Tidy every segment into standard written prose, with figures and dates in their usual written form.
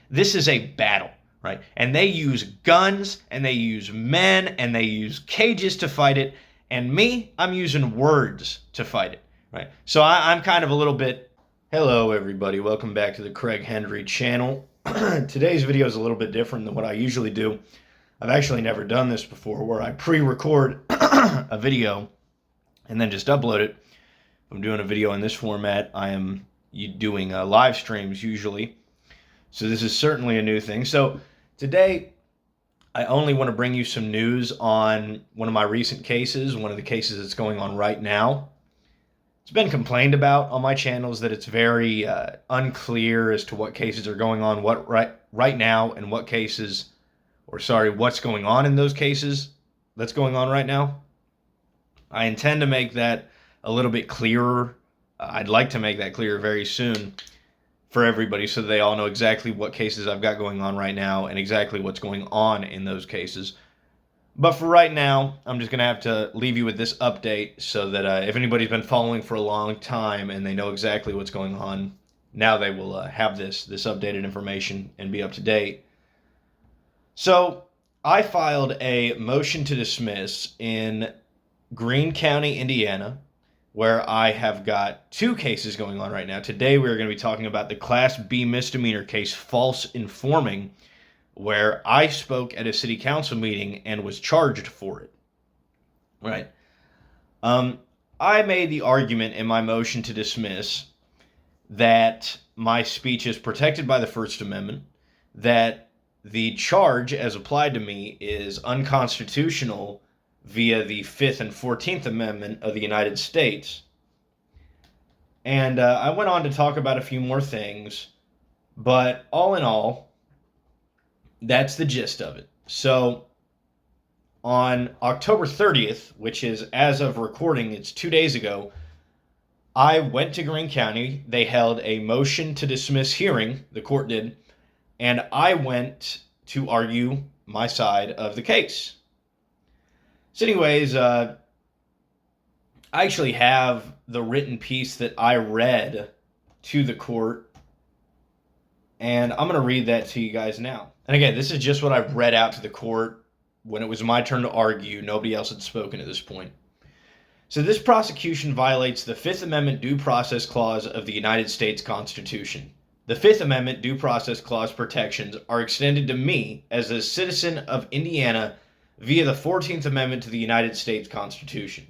This is a battle, right? And they use guns, and they use men, and they use cages to fight it. And me, I'm using words to fight it, right? So I'm kind of a little bit. Hello, everybody. Welcome back to the Craig Henry channel. Today's video is a little bit different than what I usually do. I've actually never done this before, where I pre-record a video and then just upload it. If I'm doing a video in this format, I am doing live streams usually. So this is certainly a new thing. So today, I only want to bring you some news on one of my recent cases, one of the cases that's going on right now. It's been complained about on my channels that it's very unclear as to what cases are going on right now and what cases, what's going on in those cases that's going on right now. I intend to make that a little bit clearer. I'd like to make that clearer very soon for everybody so they all know exactly what cases I've got going on right now and exactly what's going on in those cases. But for right now, I'm just going to have to leave you with this update so that if anybody's been following for a long time and they know exactly what's going on, now they will have this updated information and be up to date. So I filed a motion to dismiss in Greene County, Indiana, where I have got two cases going on right now. Today we're going to be talking about the Class B misdemeanor case, false informing, where I spoke at a city council meeting and was charged for it. Right. I made the argument in my motion to dismiss that my speech is protected by the First Amendment, that the charge as applied to me is unconstitutional via the 5th and 14th Amendment of the United States. And I went on to talk about a few more things, but all in all, that's the gist of it. So on October 30th, which is as of recording, it's 2 days ago, I went to Greene County. They held a motion to dismiss hearing, the court did, and I went to argue my side of the case. So anyways, I actually have the written piece that I read to the court, and I'm going to read that to you guys now. And again, this is just what I've read out to the court when it was my turn to argue. Nobody else had spoken at this point. So this prosecution violates the 5th Amendment Due Process Clause of the United States Constitution. The 5th Amendment Due Process Clause protections are extended to me as a citizen of Indiana via the 14th Amendment to the United States Constitution.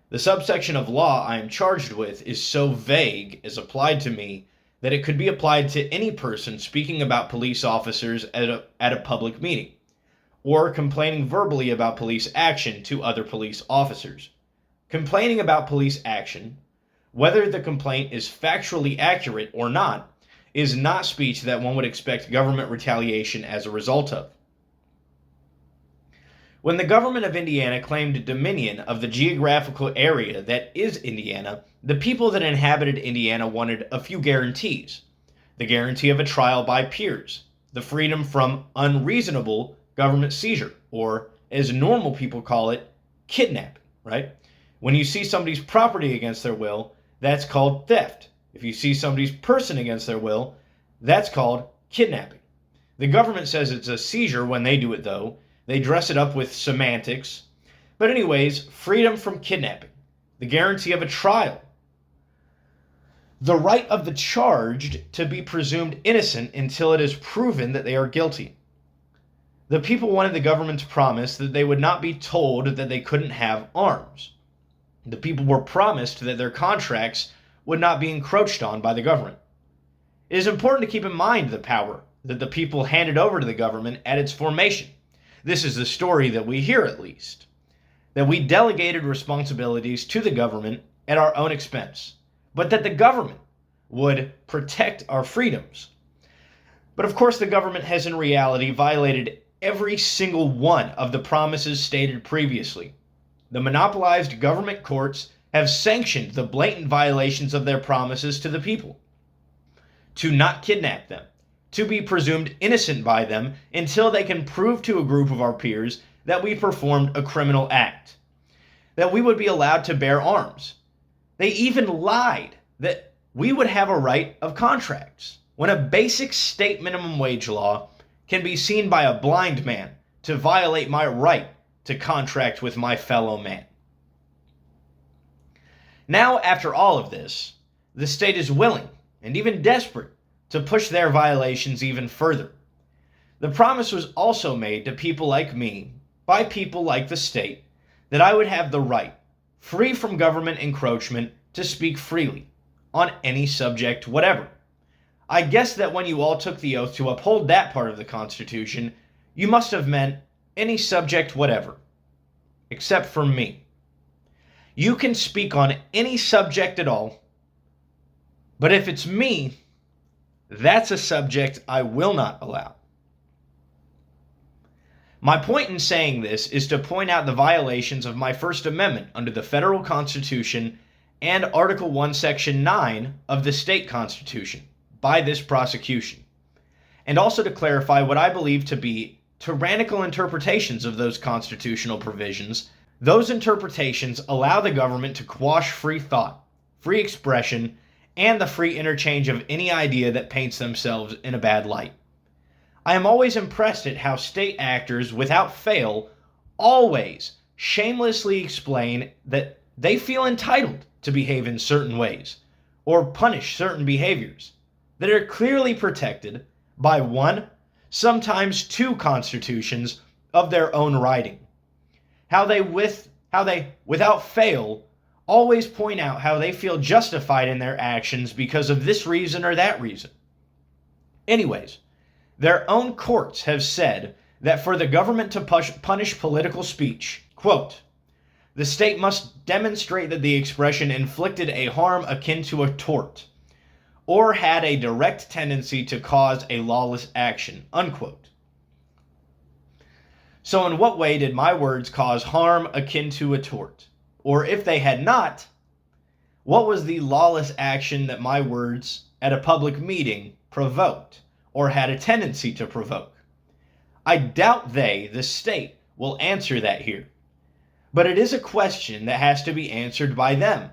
The subsection of law I am charged with is so vague as applied to me that it could be applied to any person speaking about police officers at a public meeting, or complaining verbally about police action to other police officers. Complaining about police action, whether the complaint is factually accurate or not, is not speech that one would expect government retaliation as a result of. When the government of Indiana claimed dominion of the geographical area that is Indiana, the people that inhabited Indiana wanted a few guarantees. The guarantee of a trial by peers, the freedom from unreasonable government seizure, or as normal people call it, kidnapping, right? When you see somebody's property against their will, that's called theft. If you see somebody's person against their will, that's called kidnapping. The government says it's a seizure when they do it, though. They dress it up with semantics. But anyways, freedom from kidnapping, the guarantee of a trial, the right of the charged to be presumed innocent until it is proven that they are guilty. The people wanted the government's promise that they would not be told that they couldn't have arms. The people were promised that their contracts would not be encroached on by the government. It is important to keep in mind the power that the people handed over to the government at its formation. This is the story that we hear, at least, that we delegated responsibilities to the government at our own expense, but that the government would protect our freedoms. But of course, the government has in reality violated every single one of the promises stated previously. The monopolized government courts have sanctioned the blatant violations of their promises to the people, to not kidnap them, to be presumed innocent by them until they can prove to a group of our peers that we performed a criminal act, that we would be allowed to bear arms. They even lied that we would have a right of contracts. when a basic state minimum wage law can be seen by a blind man to violate my right to contract with my fellow man? Now, after all of this, the state is willing and even desperate to push their violations even further. The promise was also made to people like me, by people like the state, that I would have the right, free from government encroachment, to speak freely, on any subject whatever. I guess that when you all took the oath to uphold that part of the Constitution, you must have meant any subject whatever, except for me. You can speak on any subject at all, but if it's me, that's a subject I will not allow. My point in saying this is to point out the violations of my First Amendment under the federal Constitution and Article 1, Section 9 of the state Constitution by this prosecution, and also to clarify what I believe to be tyrannical interpretations of those constitutional provisions. Those interpretations allow the government to quash free thought, free expression, and the free interchange of any idea that paints themselves in a bad light. I am always impressed at how state actors, without fail, always shamelessly explain that they feel entitled to behave in certain ways, or punish certain behaviors that are clearly protected by one, sometimes two constitutions of their own writing. How they, without fail, always point out how they feel justified in their actions because of this reason or that reason. Anyways, their own courts have said that for the government to punish political speech, quote, the state must demonstrate that the expression inflicted a harm akin to a tort, or had a direct tendency to cause a lawless action, unquote. So in what way did my words cause harm akin to a tort? Or if they had not, what was the lawless action that my words at a public meeting provoked, or had a tendency to provoke? I doubt they, the state, will answer that here. But it is a question that has to be answered by them.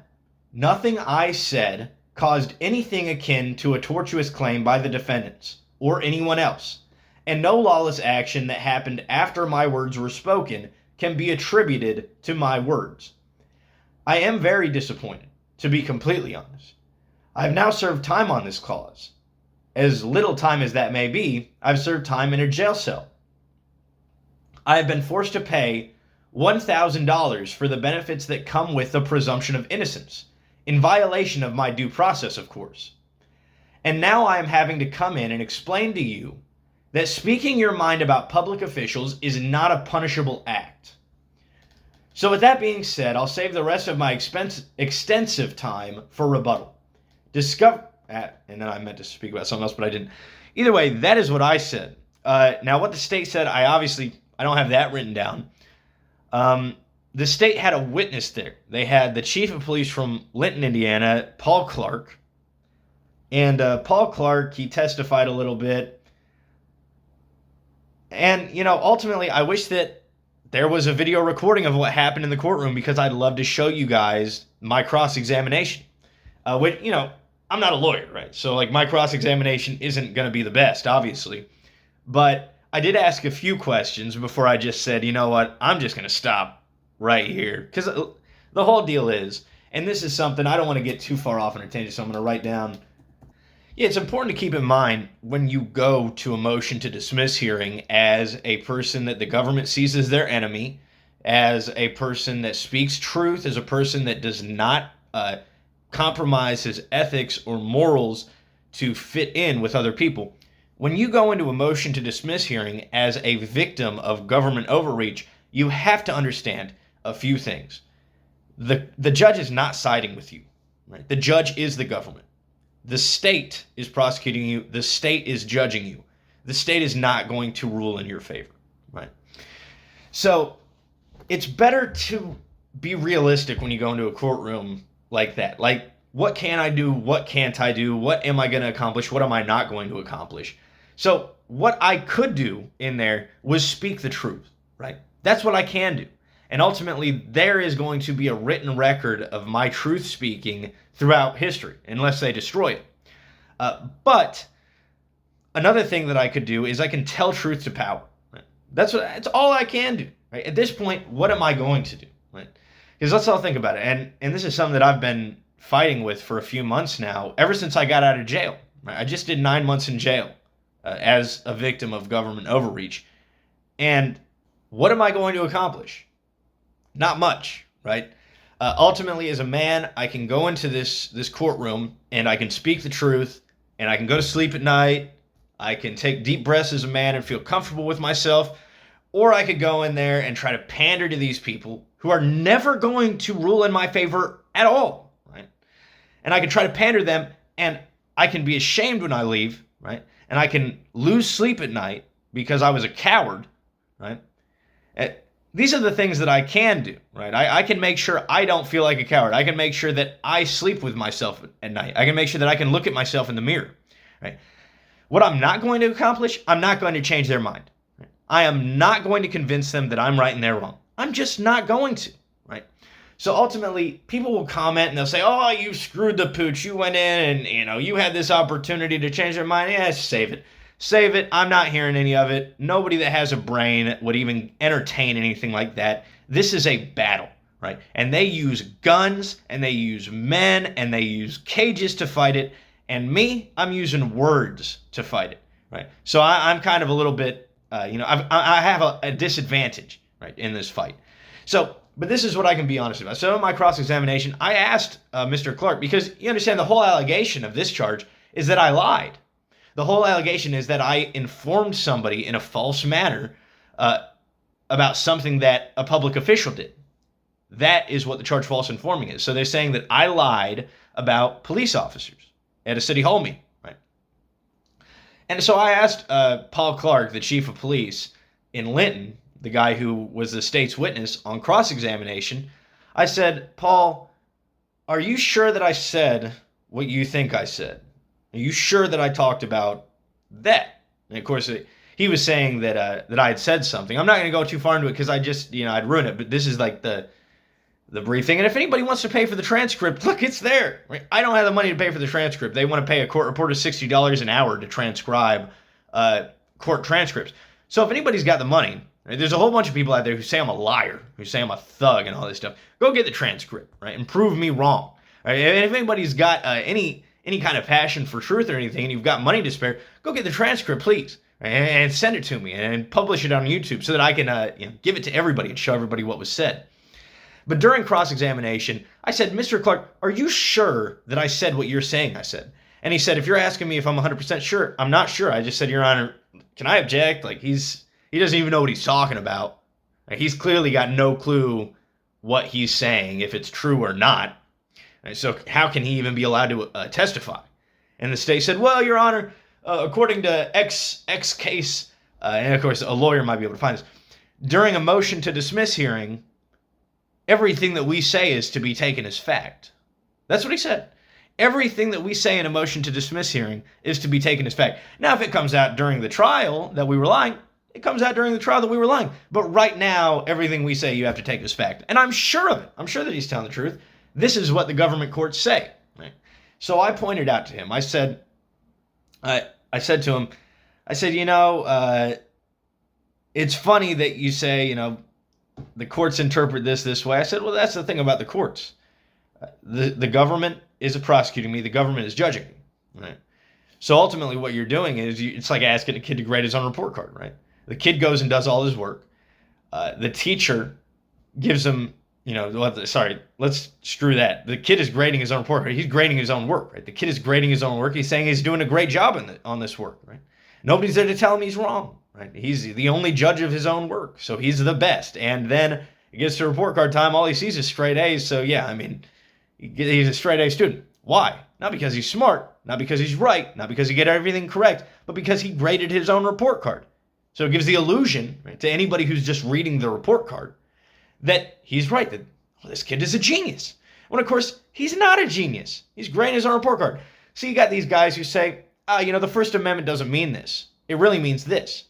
Nothing I said caused anything akin to a tortuous claim by the defendants, or anyone else, and no lawless action that happened after my words were spoken can be attributed to my words. I am very disappointed, to be completely honest. I have now served time on this cause. As little time as that may be, I've served time in a jail cell. I have been forced to pay $1,000 for the benefits that come with the presumption of innocence, in violation of my due process, of course. And now I am having to come in and explain to you that speaking your mind about public officials is not a punishable act. So with that being said, I'll save the rest of my extensive time for rebuttal. And then I meant to speak about something else, but I didn't. Either way, that is what I said. Now, what the state said, I don't have that written down. The state had a witness there. They had the chief of police from Linton, Indiana, Paul Clark. And Paul Clark, he testified a little bit. And, ultimately, I wish that there was a video recording of what happened in the courtroom, because I'd love to show you guys my cross-examination. Which, I'm not a lawyer, right? So, my cross-examination isn't going to be the best, obviously. But I did ask a few questions before I just said, you know what, I'm just going to stop right here. Because the whole deal is, and this is something, I don't want to get too far off on a tangent, so I'm going to write down. Yeah, it's important to keep in mind when you go to a motion to dismiss hearing as a person that the government sees as their enemy, as a person that speaks truth, as a person that does not compromise his ethics or morals to fit in with other people. When you go into a motion to dismiss hearing as a victim of government overreach, you have to understand a few things. The judge is not siding with you, right? The judge is the government. The state is prosecuting you. The state is judging you. The state is not going to rule in your favor, right? So it's better to be realistic when you go into a courtroom like that. What can I do? What can't I do? What am I going to accomplish? What am I not going to accomplish? So what I could do in there was speak the truth, right? That's what I can do. And ultimately, there is going to be a written record of my truth speaking throughout history, unless they destroy it. But Another thing that I could do is I can tell truth to power. Right? That's all I can do. Right? At this point, what am I going to do? Right? Because let's all think about it. And this is something that I've been fighting with for a few months now, ever since I got out of jail. Right? I just did 9 months in jail as a victim of government overreach. And what am I going to accomplish? Not much, right? Ultimately, as a man, I can go into this courtroom and I can speak the truth, and I can go to sleep at night. I can take deep breaths as a man and feel comfortable with myself, or I could go in there and try to pander to these people who are never going to rule in my favor at all, right? And I can try to pander to them, and I can be ashamed when I leave, right? And I can lose sleep at night because I was a coward, right? These are the things that I can do, right? I can make sure I don't feel like a coward. I can make sure that I sleep with myself at night. I can make sure that I can look at myself in the mirror, right? What I'm not going to accomplish, I'm not going to change their mind. Right? I am not going to convince them that I'm right and they're wrong. I'm just not going to, right? So ultimately, people will comment and they'll say, oh, you screwed the pooch. You went in and, you had this opportunity to change their mind. Yeah, save it. Save it. I'm not hearing any of it. Nobody that has a brain would even entertain anything like that. This is a battle, right? And they use guns, and they use men, and they use cages to fight it. And me, I'm using words to fight it, right? So I'm kind of a little bit, I have a disadvantage, right, in this fight. So, but this is what I can be honest about. So in my cross-examination, I asked Mr. Clark, because you understand the whole allegation of this charge is that I lied. The whole allegation is that I informed somebody in a false manner about something that a public official did. That is what the charge false informing is. So they're saying that I lied about police officers at a city hall meeting, right? And so I asked Paul Clark, the chief of police in Linton, the guy who was the state's witness on cross-examination, I said, Paul, are you sure that I said what you think I said? Are you sure that I talked about that? And of course, he was saying that I had said something. I'm not going to go too far into it because I just, I'd ruin it. But this is like the briefing. And if anybody wants to pay for the transcript, look, it's there. Right? I don't have the money to pay for the transcript. They want to pay a court reporter $60 an hour to transcribe court transcripts. So if anybody's got the money, right, there's a whole bunch of people out there who say I'm a liar, who say I'm a thug and all this stuff. Go get the transcript, right, and prove me wrong. Right? And if anybody's got any kind of passion for truth or anything, and you've got money to spare, go get the transcript, please, right? And send it to me and publish it on YouTube so that I can give it to everybody and show everybody what was said. But during cross-examination, I said, Mr. Clark, are you sure that I said what you're saying I said? And he said, if you're asking me if I'm 100% sure, I'm not sure. I just said, Your Honor, can I object? Like, he doesn't even know what he's talking about. Like, he's clearly got no clue what he's saying, if it's true or not. And so how can he even be allowed to testify? And the state said, well, Your Honor, according to X case, and of course a lawyer might be able to find this, during a motion to dismiss hearing, everything that we say is to be taken as fact. That's what he said. Everything that we say in a motion to dismiss hearing is to be taken as fact. Now, if it comes out during the trial that we were lying, it comes out during the trial that we were lying. But right now, everything we say you have to take as fact. And I'm sure of it. I'm sure that he's telling the truth. This is what the government courts say. Right? So I pointed out to him. I said to him, it's funny that you say, the courts interpret this way. I said, well, that's the thing about the courts. The government is prosecuting me. The government is judging me. Right? So ultimately what you're doing is it's like asking a kid to grade his own report card. Right? The kid goes and does all his work. The teacher gives him, let's screw that. The kid is grading his own report card. He's grading his own work. Right? The kid is grading his own work. He's saying he's doing a great job on this work. Right? Nobody's there to tell him he's wrong. Right? He's the only judge of his own work. So he's the best. And then it gets to report card time. All he sees is straight A's. So yeah, he's a straight A student. Why? Not because he's smart, not because he's right, not because he get everything correct, but because he graded his own report card. So it gives the illusion, right, to anybody who's just reading the report card that he's right, that this kid is a genius. When, of course, he's not a genius. He's grading his own report card. So you got these guys who say, the First Amendment doesn't mean this. It really means this.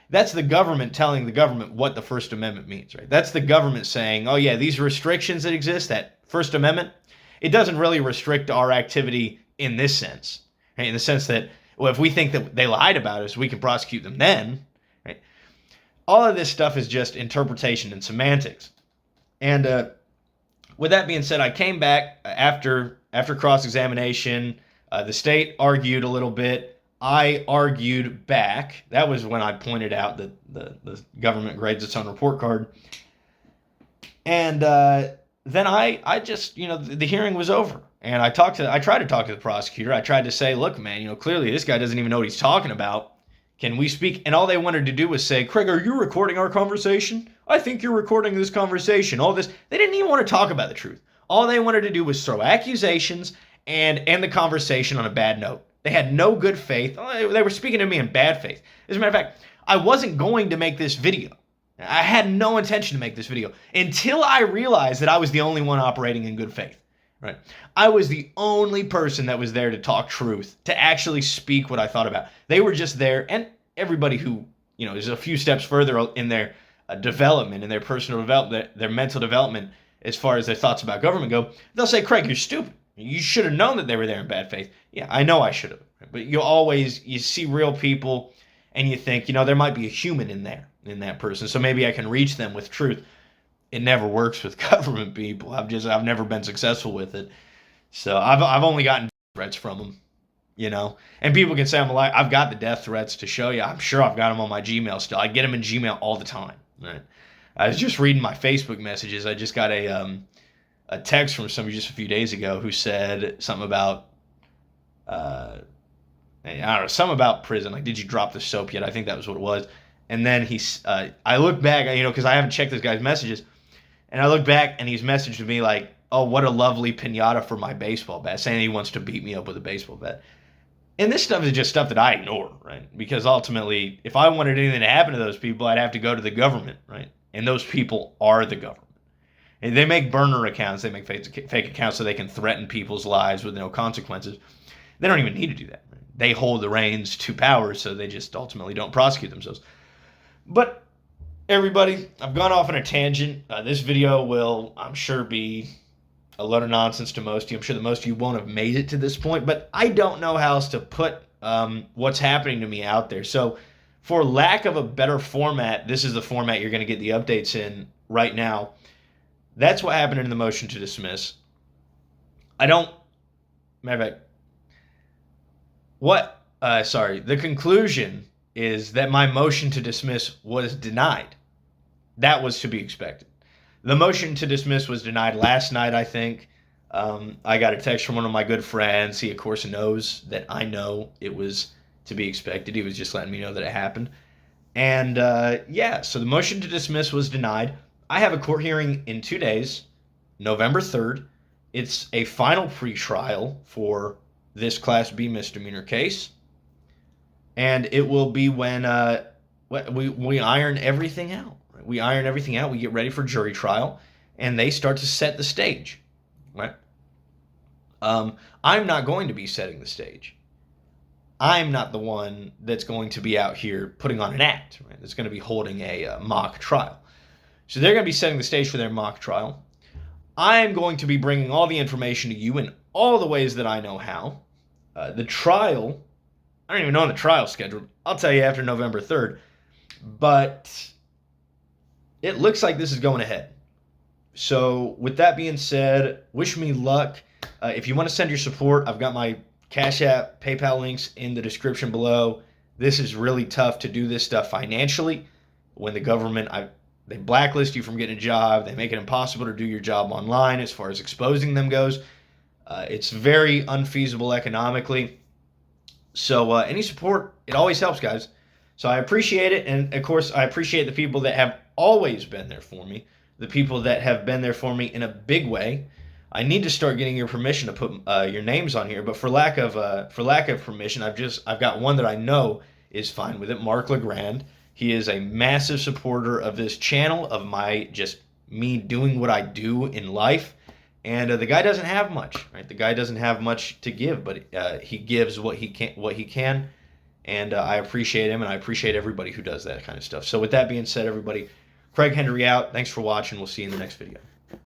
That's the government telling the government what the First Amendment means, right? That's the government saying, oh yeah, these restrictions that exist, that First Amendment, it doesn't really restrict our activity in this sense, right? In the sense that Well, if we think that they lied about us, we can prosecute them then, right? All of this stuff is just interpretation and semantics. And with that being said, I came back after cross-examination. The state argued a little bit. I argued back. That was when I pointed out that the government grades its own report card. And then I just, the hearing was over. And I tried to talk to the prosecutor. I tried to say, look, man, clearly this guy doesn't even know what he's talking about. Can we speak? And all they wanted to do was say, Craig, are you recording our conversation? I think you're recording this conversation. All this. They didn't even want to talk about the truth. All they wanted to do was throw accusations and end the conversation on a bad note. They had no good faith. They were speaking to me in bad faith. As a matter of fact, I wasn't going to make this video. I had no intention to make this video until I realized that I was the only one operating in good faith. Right? I was the only person that was there to talk truth, to actually speak what I thought about. They were just there, and everybody who, is a few steps further in their development, in their personal development, their mental development, as far as their thoughts about government go, they'll say, Craig, you're stupid. You should have known that they were there in bad faith. Yeah, I know I should have. But you see real people, and you think, there might be a human in that person, so maybe I can reach them with truth. It never works with government people. I've never been successful with it. So I've only gotten threats from them, And people can say I'm a liar. I've got the death threats to show you. I'm sure I've got them on my Gmail still. I get them in Gmail all the time. Right? I was just reading my Facebook messages. I just got a text from somebody just a few days ago who said something about I don't know, something about prison. Like, did you drop the soap yet? I think that was what it was. And then I look back, because I haven't checked this guy's messages. And I look back, and he's messaged me like, oh, what a lovely pinata for my baseball bat, saying he wants to beat me up with a baseball bat. And this stuff is just stuff that I ignore, right? Because ultimately, if I wanted anything to happen to those people, I'd have to go to the government, right? And those people are the government. And they make burner accounts. They make fake accounts so they can threaten people's lives with no consequences. They don't even need to do that. Right? They hold the reins to power, so they just ultimately don't prosecute themselves. But everybody, I've gone off on a tangent. This video will, I'm sure, be a lot of nonsense to most of you. I'm sure that most of you won't have made it to this point, but I don't know how else to put what's happening to me out there. So for lack of a better format, this is the format you're going to get the updates in right now. That's what happened in the motion to dismiss. The conclusion is that my motion to dismiss was denied. That was to be expected. The motion to dismiss was denied last night, I think. I got a text from one of my good friends. He, of course, knows that I know it was to be expected. He was just letting me know that it happened. And, so the motion to dismiss was denied. I have a court hearing in 2 days, November 3rd. It's a final pretrial for this Class B misdemeanor case. And it will be when we iron everything out. Right? We iron everything out. We get ready for jury trial, and they start to set the stage. Right? I'm not going to be setting the stage. I'm not the one that's going to be out here putting on an act. Right? That's going to be holding a mock trial. So they're going to be setting the stage for their mock trial. I'm going to be bringing all the information to you in all the ways that I know how. The trial, I don't even know the trial schedule. I'll tell you after November 3rd. But it looks like this is going ahead. So with that being said, wish me luck. If you want to send your support, I've got my Cash App, PayPal links in the description below. This is really tough to do this stuff financially. When the government, they blacklist you from getting a job. They make it impossible to do your job online as far as exposing them goes. It's very unfeasible economically. So any support, it always helps, guys. So I appreciate it. And, of course, I appreciate the people that have always been there for me, the people that have been there for me in a big way. I need to start getting your permission to put your names on here, but for lack of permission, I've got one that I know is fine with it, Mark LeGrand. He is a massive supporter of this channel, of me doing what I do in life. And the guy doesn't have much, right? The guy doesn't have much to give, but he gives what he can. And I appreciate him, and I appreciate everybody who does that kind of stuff. So with that being said, everybody, Craig Henry out. Thanks for watching. We'll see you in the next video.